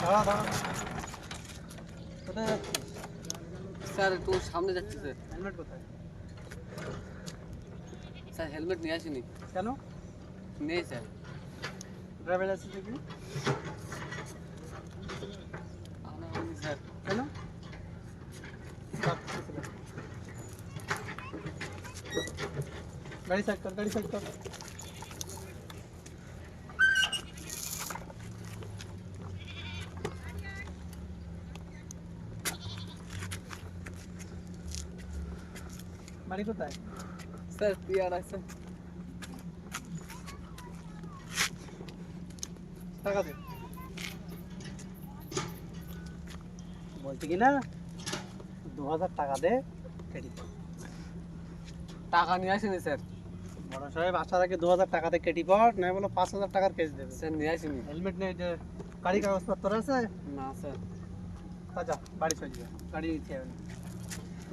দাঁড়া দাঁড়া, কোথায় যাচ্ছিস? স্যার একটু সামনে যাচ্ছে স্যার। হেলমেট কোথায়? স্যার হেলমেট নিয়ে আসেনি। কেন? নেই স্যার। ড্রাইভার লাইসেন্স দেখি। আনা হয়নি স্যার। কেন? গাড়ি সাইড কর, গাড়ি সাইড কর। বাড়ি কোথায়? স্যার পিয়ার আছে। টাকা দে। বলছি কি না 2000 টাকা দে, কেটে পড়। টাকা নিয়ে আসেনি স্যার। বড় সাহেব আসার আগে 2000 টাকা দে, কেটে পড়, না বলো 5000 টাকার কেস দেবে। স্যার নিয়ে আসেনি। হেলমেট নেই, যে গাড়ি কাগজপত্র আছে? না স্যার। যা বাড়ি চলে যা, গাড়ি নিতে হবে না।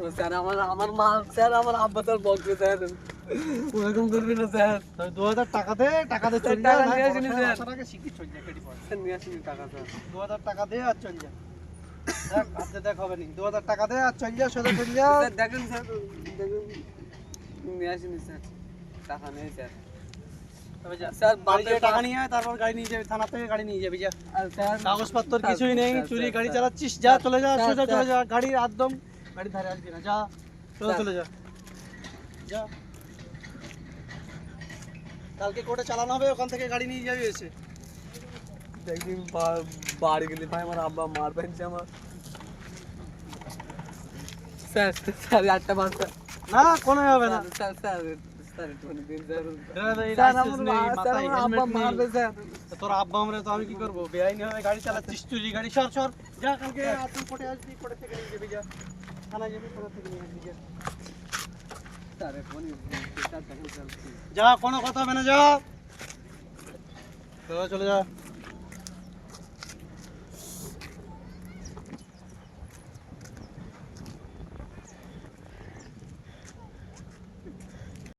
ও স্যার আমার মা স্যার আমার আব্বা স্যার বকবে স্যার। ওরকম করবি না স্যার। তুই 2000 টাকা দে, টাকা দে, চল যা। টাকা নিয়ে আসেনি বড় সাহেব স্যার। আসার আগে শিখি চল যা, কেটে পড়। স্যার নিয়ে আসেনি টাকা স্যার। 2000 টাকা দে আর চল যা। দেখ হাতে দেখ হবে নি, 2000 টাকা দে আর চল যা, সোজা চল যা। স্যার দেখেন স্যার দেখেন নিয়ে আসেনি স্যার। টাকা নেই স্যার। তবে যা স্যার বাড়ি বাপের গিয়ে টাকা নিয়ে আয়, তারপর গাড়ি নিয়ে যাবি, থানা থেকে গাড়ি নিয়ে যাবি যা। আর স্যার কাগজপত্র স্যার, কিছুই নেই, স্যার, চুরি স্যার, গাড়ি স্যার। চালাচ্ছিস, যা চলে যা, স্যার, সোজা চলে স্যার। যা, গাড়ির একদম গাড়ির ধারে আসবি না, যা সোজা স্যার। চলে যা। যা কালকে কোর্টে চালানো হবে, ওখান থেকে গাড়ি নিয়ে যাবি এসে। একদিন বাড়ি গেলে ভাই আমার আব্বা মার পেয়েছে আমার। স্যার স্যার একটা বার স্যার। না কোনো হবে না। স্যার স্যার স্যার একটুখানি দিন স্যার। ড্রাইভার এই স্যার লাইসেন্স নেই, স্যার মাথায় আমার আব্বা হেলমেট নেই। মারবে স্যার। তো তোর আব্বা আমরা তো আমি কি করবো? বেআইনি ভাবে গাড়ি চালাচ্ছিস, চুরি গাড়ি। সর সর যা, কালকে তুই কোর্টে আসবি, কোর্টে থেকে নিয়ে যাবি যা, থানায় যাবি, থানা থেকে নিয়ে আসবি যা। স্যার এখনই স্যার দেখেন স্যার। যা কোনো কথা হবে না, যা চলে চলে যা।